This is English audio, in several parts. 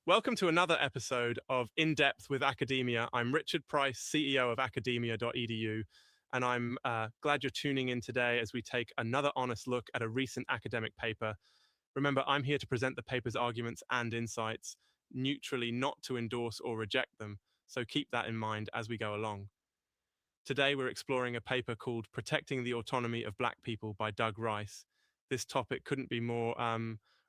Welcome to another episode of In Depth with Academia. I'm Richard Price, CEO of academia.edu, and I'm glad you're tuning in today as we take another honest look at a recent academic paper. Remember, I'm here to present the paper's arguments and insights neutrally, not to endorse or reject them, so keep that in mind as we go along. Today, we're exploring a paper called Protecting the Autonomy of Black People by Doug Rice. This topic couldn't be more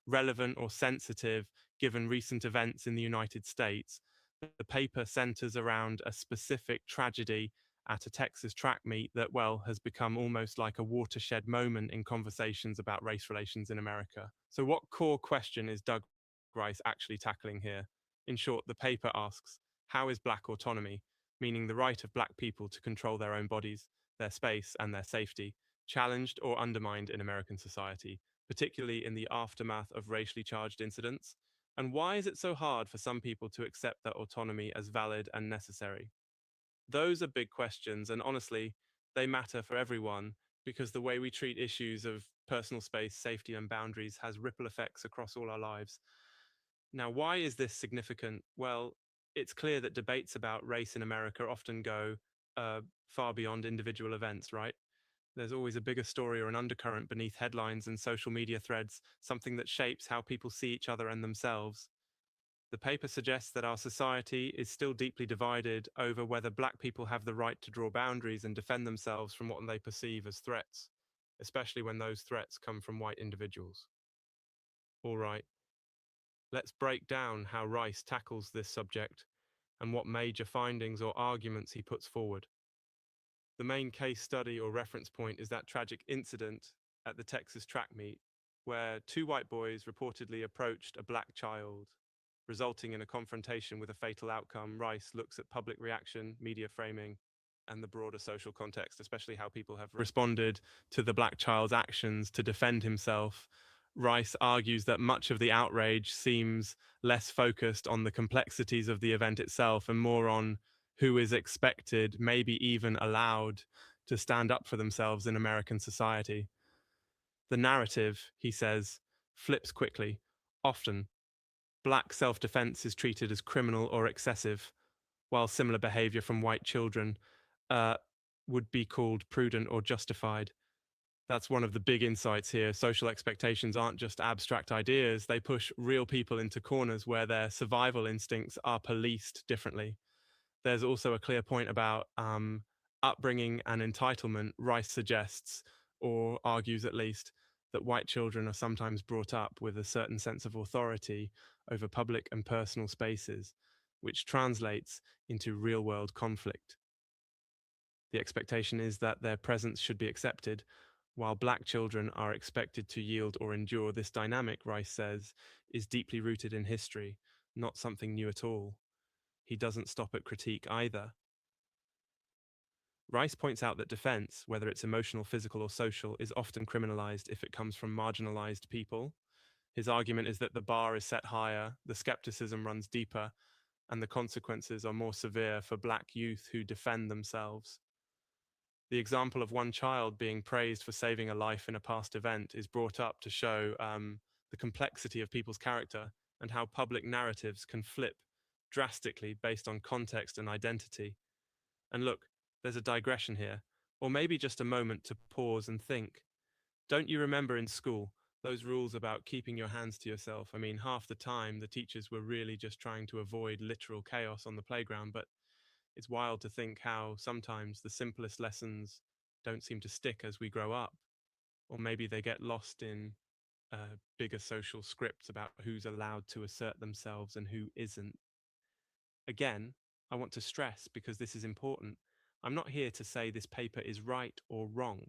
relevant or sensitive given recent events in the United States. The paper centers around a specific tragedy at a Texas track meet that, well, has become almost like a watershed moment in conversations about race relations in America. So, what core question is Doug Rice actually tackling here? In short, the paper asks, how is Black autonomy, meaning the right of Black people to control their own bodies, their space, and their safety, challenged or undermined in American society, particularly in the aftermath of racially charged incidents? And why is it so hard for some people to accept their autonomy as valid and necessary? Those are big questions, and honestly, they matter for everyone because the way we treat issues of personal space, safety, and boundaries has ripple effects across all our lives. Now, why is this significant? Well, it's clear that debates about race in America often go far beyond individual events, right? There's always a bigger story or an undercurrent beneath headlines and social media threads, something that shapes how people see each other and themselves. The paper suggests that our society is still deeply divided over whether Black people have the right to draw boundaries and defend themselves from what they perceive as threats, especially when those threats come from white individuals. All right, let's break down how Rice tackles this subject and what major findings or arguments he puts forward. The main case study or reference point is that tragic incident at the Texas track meet, where two white boys reportedly approached a Black child, resulting in a confrontation with a fatal outcome. Rice looks at public reaction, media framing, and the broader social context, especially how people have responded to the Black child's actions to defend himself. Rice argues that much of the outrage seems less focused on the complexities of the event itself and more on who is expected, maybe even allowed, to stand up for themselves in American society. The narrative, he says, flips quickly. Often, Black self defense is treated as criminal or excessive, while similar behavior from white children uh, would be called prudent or justified. That's one of the big insights here. Social expectations aren't just abstract ideas, they push real people into corners where their survival instincts are policed differently. There's also a clear point about upbringing and entitlement. Rice suggests, or argues at least, that white children are sometimes brought up with a certain sense of authority over public and personal spaces, which translates into real world conflict. The expectation is that their presence should be accepted, while Black children are expected to yield or endure. This dynamic, Rice says, is deeply rooted in history, not something new at all. He doesn't stop at critique either. Rice points out that defense, whether it's emotional, physical, or social, is often criminalized if it comes from marginalized people. His argument is that the bar is set higher, the skepticism runs deeper, and the consequences are more severe for Black youth who defend themselves. The example of one child being praised for saving a life in a past event is brought up to show the complexity of people's character and how public narratives can flip drastically based on context and identity. And look, there's a digression here, or maybe just a moment to pause and think. Don't you remember in school those rules about keeping your hands to yourself? I mean, half the time the teachers were really just trying to avoid literal chaos on the playground, but it's wild to think how sometimes the simplest lessons don't seem to stick as we grow up, or maybe they get lost in bigger social scripts about who's allowed to assert themselves and who isn't. Again, I want to stress, because this is important, I'm not here to say this paper is right or wrong.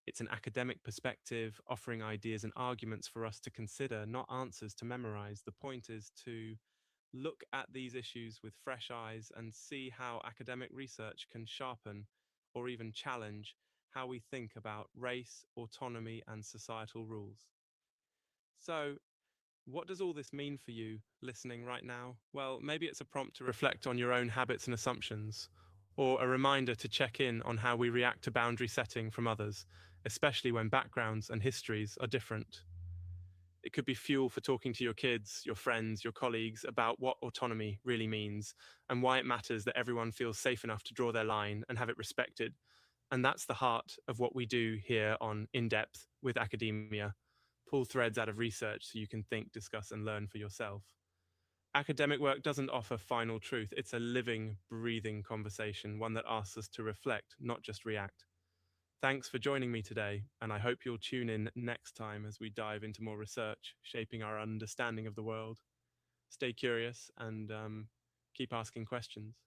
It's an academic perspective offering ideas and arguments for us to consider, not answers to memorize. The point is to look at these issues with fresh eyes and see how academic research can sharpen or even challenge how we think about race, autonomy, and societal rules. So, what does all this mean for you listening right now? Well, maybe it's a prompt to reflect on your own habits and assumptions, or a reminder to check in on how we react to boundary setting from others, especially when backgrounds and histories are different. It could be fuel for talking to your kids, your friends, your colleagues about what autonomy really means and why it matters that everyone feels safe enough to draw their line and have it respected. And that's the heart of what we do here on In Depth with Academia. Pull threads out of research so you can think, discuss, and learn for yourself. Academic work doesn't offer final truth. It's a living, breathing conversation, one that asks us to reflect, not just react. Thanks for joining me today, and I hope you'll tune in next time as we dive into more research, shaping our understanding of the world. Stay curious and keep asking questions.